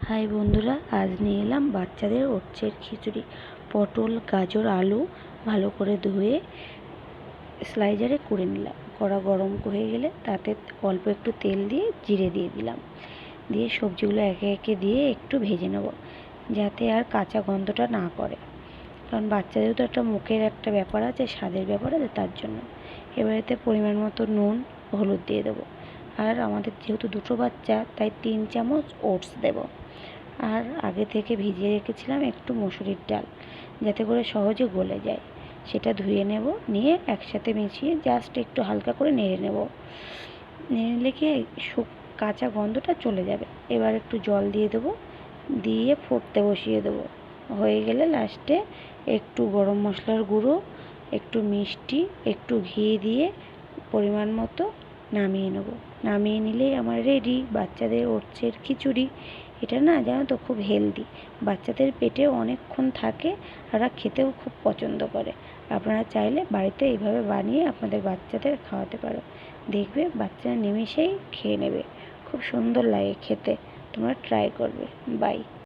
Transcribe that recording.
High বন্ধুরা, আজ নিয়ে এলাম বাচ্চাদের ওটসের খিচুড়ি। পটল, গাজর, আলু ভালো করে ধুয়ে স্লাইজারে করে নিলাম। কড়া গরম হয়ে গেলে তাতে অল্প একটু তেল দিয়ে জিরে দিয়ে দিলাম। দিয়ে সবজিগুলো একে একে দিয়ে একটু ভেজে নেব, যাতে আর কাঁচা গন্ধটা না করে, কারণ বাচ্চাদের তো একটা মুখের একটা ব্যাপার আছে, স্বাদের ব্যাপার আছে, তার জন্য। এবারেতে পরিমাণ মতো নুন, হলুদ দিয়ে দেবো। আর আমাদের যেহেতু দুটো বাচ্চা, তাই 3 চামচ ওটস দেবো। আর আগে থেকে ভিজিয়ে রেখেছিলাম একটু মসুরির ডাল, যাতে করে সহজে গলে যায়। সেটা ধুয়ে নেব, নিয়ে একসাথে মিশিয়ে জাস্ট একটু হালকা করে নেড়ে নেব। নেড়ে নিলে কি কাঁচা গন্ধটা চলে যাবে। এবার একটু জল দিয়ে দেবো, দিয়ে ফুটতে বসিয়ে দেবো। হয়ে গেলে লাস্টে একটু গরম মশলার গুঁড়ো, একটু মিষ্টি, একটু ঘি দিয়ে পরিমাণ মতো নামিয়ে নেব। নামিয়ে নিলেই আমার রেডি বাচ্চাদের ওটসের খিচুড়ি। এটা না, জানো তো, খুব হেলদি। বাচ্চাদের পেটেও অনেকক্ষণ থাকে, আর খেতেও খুব পছন্দ করে। আপনারা চাইলে বাড়িতে এইভাবে বানিয়ে আপনাদের বাচ্চাদের খাওয়াতে পারো। দেখবে বাচ্চারা নিমেষেই খেয়ে নেবে। খুব সুন্দর লাগে খেতে। তোমরা ট্রাই করবে। বাই।